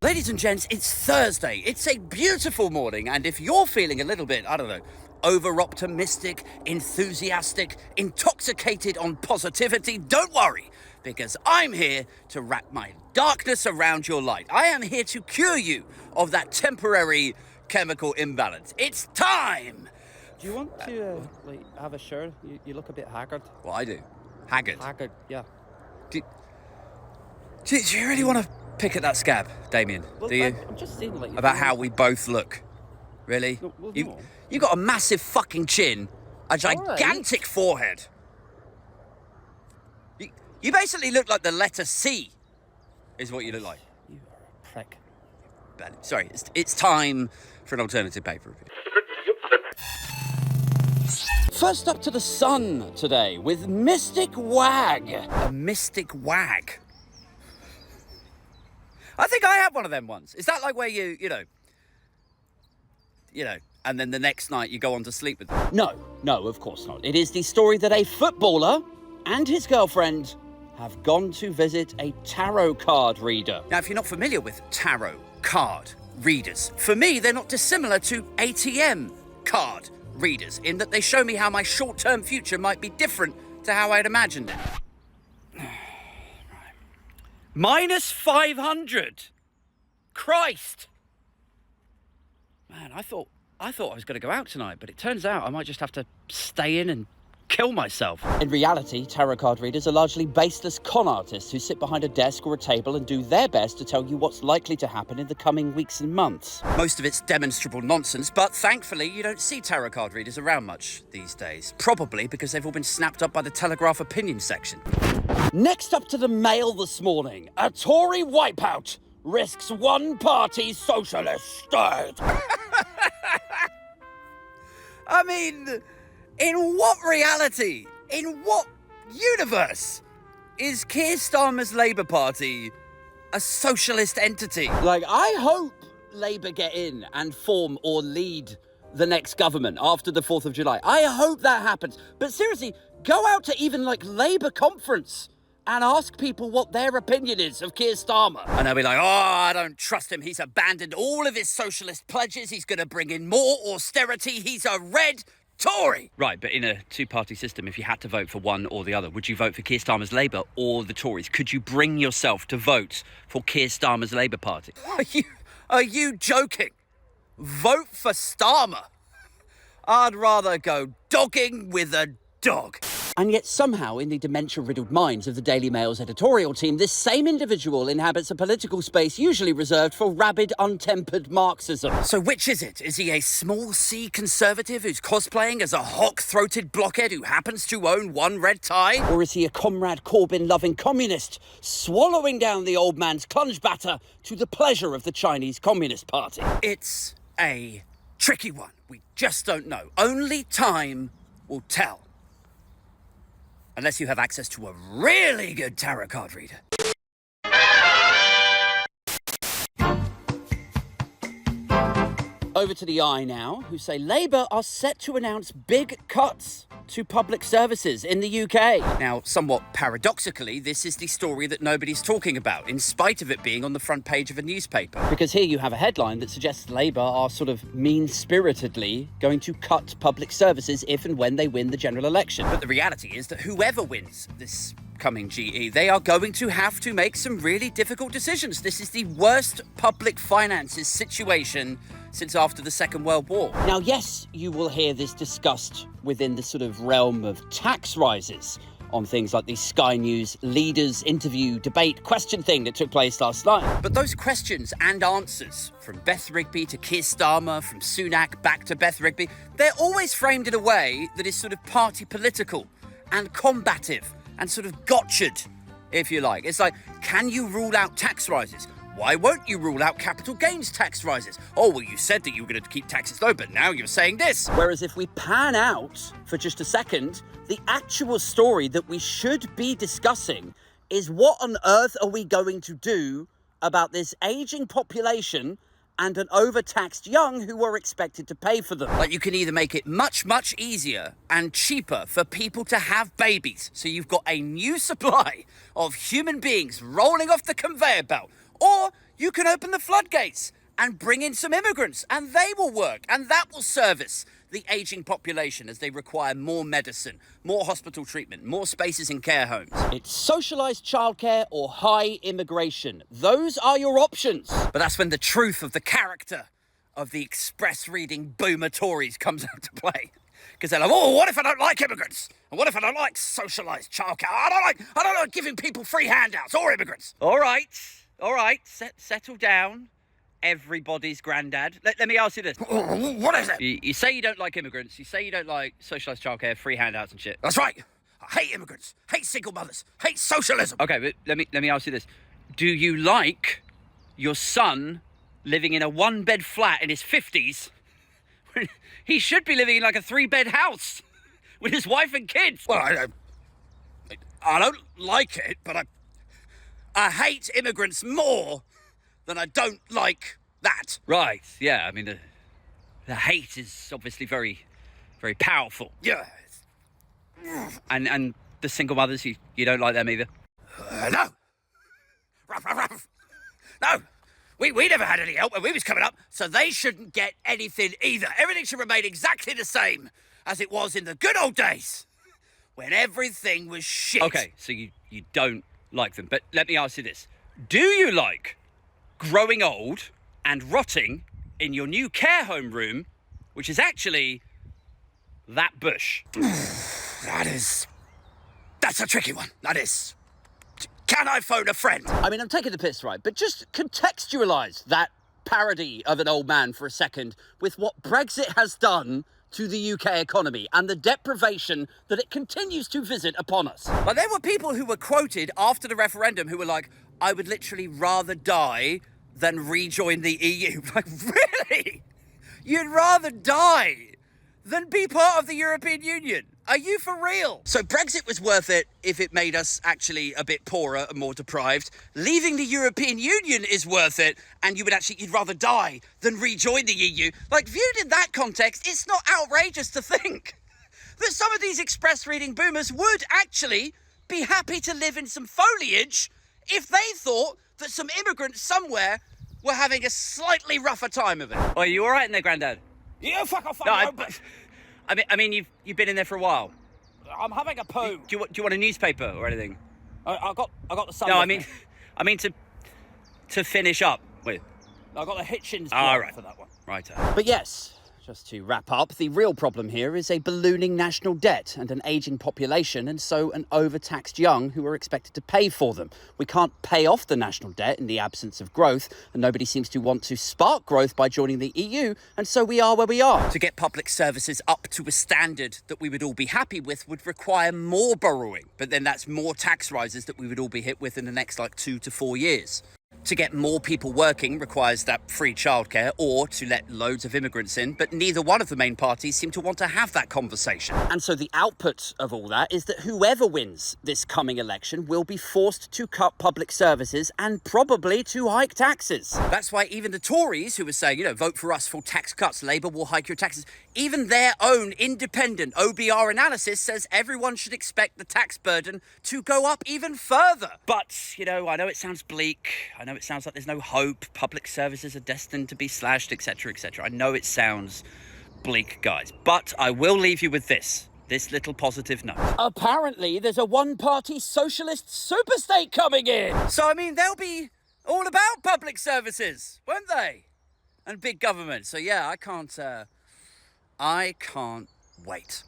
Ladies and gents, it's Thursday. It's a beautiful morning, and if you're feeling a little bit, I don't know, over-optimistic, enthusiastic, intoxicated on positivity, don't worry, because I'm here to wrap my darkness around your light. I am here to cure you of that temporary chemical imbalance. It's time! Do you want to, have a shirt? You look a bit haggard. Well, I do. Haggard. Haggard, yeah. Do you really want to pick at that scab, Damien? Well, do you? I'm just saying, like... About how we both look. Really? No, well, you no. You got a massive fucking chin, a gigantic forehead. You basically look like the letter C, is what you look like. You are a prick. Sorry, it's time for an alternative paper review. First up to the sun today with Mystic Wag. A Mystic Wag. I think I had one of them once. Is that like where you know, and then the next night you go on to sleep with them? No, of course not. It is the story that a footballer and his girlfriend have gone to visit a tarot card reader. Now, if you're not familiar with tarot card readers, for me, they're not dissimilar to ATM card readers in that they show me how my short-term future might be different to how I'd imagined it. Minus 500. Christ. Man, I thought I was going to go out tonight, but it turns out I might just have to stay in and kill myself. In reality, tarot card readers are largely baseless con artists who sit behind a desk or a table and do their best to tell you what's likely to happen in the coming weeks and months. Most of it's demonstrable nonsense, but thankfully you don't see tarot card readers around much these days. Probably because they've all been snapped up by the Telegraph opinion section. Next up to the Mail this morning, a Tory wipeout risks one-party socialist state. I mean, in what reality, in what universe is Keir Starmer's Labour Party a socialist entity? Like, I hope Labour get in and form or lead the next government after the 4th of July. I hope that happens. But seriously, go out to even, Labour conference and ask people what their opinion is of Keir Starmer. And they'll be like, oh, I don't trust him. He's abandoned all of his socialist pledges. He's going to bring in more austerity. He's a red Tory. Right, but in a two-party system, if you had to vote for one or the other, would you vote for Keir Starmer's Labour or the Tories? Could you bring yourself to vote for Keir Starmer's Labour Party? Are you joking? Vote for Starmer? I'd rather go dogging with a dog. And yet somehow, in the dementia-riddled minds of the Daily Mail's editorial team, this same individual inhabits a political space usually reserved for rabid, untempered Marxism. So which is it? Is he a small C conservative who's cosplaying as a hawk-throated blockhead who happens to own one red tie? Or is he a Comrade Corbyn-loving communist, swallowing down the old man's clunge batter to the pleasure of the Chinese Communist Party? It's a tricky one. We just don't know. Only time will tell. Unless you have access to a really good tarot card reader. Over to the Eye now, who say Labour are set to announce big cuts to public services in the UK. Now, somewhat paradoxically, this is the story that nobody's talking about, in spite of it being on the front page of a newspaper. Because here you have a headline that suggests Labour are sort of mean-spiritedly going to cut public services if and when they win the general election. But the reality is that whoever wins this coming GE, they are going to have to make some really difficult decisions. This is the worst public finances situation since after the Second World War. Now, yes, you will hear this discussed within the sort of realm of tax rises on things like the Sky News leaders interview debate question thing that took place last night. But those questions and answers, from Beth Rigby to Keir Starmer, from Sunak back to Beth Rigby, they're always framed in a way that is sort of party political and combative and sort of gotcha'd, if you like. It's like, can you rule out tax rises? Why won't you rule out capital gains tax rises? Oh, well, you said that you were going to keep taxes low, but now you're saying this. Whereas if we pan out for just a second, the actual story that we should be discussing is what on earth are we going to do about this aging population and an overtaxed young who are expected to pay for them. Like, you can either make it much, much easier and cheaper for people to have babies, so you've got a new supply of human beings rolling off the conveyor belt, Or you can open the floodgates and bring in some immigrants, and they will work, and that will service the aging population as they require more medicine, more hospital treatment, more spaces in care homes. It's socialised childcare or high immigration. Those are your options. But that's when the truth of the character of the express-reading boomer Tories comes out to play. Because they're like, oh, what if I don't like immigrants? And what if I don't like socialised childcare? I don't like giving people free handouts or immigrants. All right, settle down. Everybody's granddad. Let me ask you this. What is it? You say you don't like immigrants. You say you don't like socialised childcare, free handouts and shit. That's right. I hate immigrants. Hate single mothers. Hate socialism. Okay, but let me ask you this. Do you like your son living in a one-bed flat in his 50s? He should be living in like a 3-bed house with his wife and kids. Well, I don't like it, but I hate immigrants more than I don't like that. Right, yeah, I mean, the hate is obviously very, very powerful. Yeah. And the single mothers, you don't like them either? No. Ruff. No. We never had any help when we was coming up, so they shouldn't get anything either. Everything should remain exactly the same as it was in the good old days, when everything was shit. Okay, so you don't like them, but let me ask you this. Do you like growing old and rotting in your new care home room, which is actually that bush? That's a tricky one. That is. Can I phone a friend? I mean, I'm taking the piss, right? But just contextualise that parody of an old man for a second with what Brexit has done to the UK economy and the deprivation that it continues to visit upon us. Like, there were people who were quoted after the referendum who were like, I would literally rather die than rejoin the EU. Like, really? You'd rather die than be part of the European Union? Are you for real? So Brexit was worth it if it made us actually a bit poorer and more deprived. Leaving the European Union is worth it, and you'd rather die than rejoin the EU. Like, viewed in that context, it's not outrageous to think that some of these express-reading boomers would actually be happy to live in some foliage if they thought that some immigrants somewhere were having a slightly rougher time of it. Oh, are you all right in there, Grandad? You fuck off. No, I mean, you've been in there for a while. I'm having a poo. Do you want a newspaper or anything? I got the sun. No, I mean to finish up with. I got the Hitchens right. for that one. Right. But yes, just to wrap up, the real problem here is a ballooning national debt and an ageing population, and so an overtaxed young who are expected to pay for them. We can't pay off the national debt in the absence of growth, and nobody seems to want to spark growth by joining the EU, and so we are where we are. To get public services up to a standard that we would all be happy with would require more borrowing, but then that's more tax rises that we would all be hit with in the next 2 to 4 years. To get more people working requires that free childcare or to let loads of immigrants in, but neither one of the main parties seem to want to have that conversation. And so the output of all that is that whoever wins this coming election will be forced to cut public services and probably to hike taxes. That's why even the Tories, who were saying, vote for us for tax cuts, Labour will hike your taxes, even their own independent OBR analysis says everyone should expect the tax burden to go up even further. But, I know it sounds bleak. I know it sounds like there's no hope. Public services are destined to be slashed, etc., etc. I know it sounds bleak, guys, but I will leave you with this little positive note. Apparently, there's a one-party socialist superstate coming in. So, they'll be all about public services, won't they? And big government. So, yeah, I can't wait.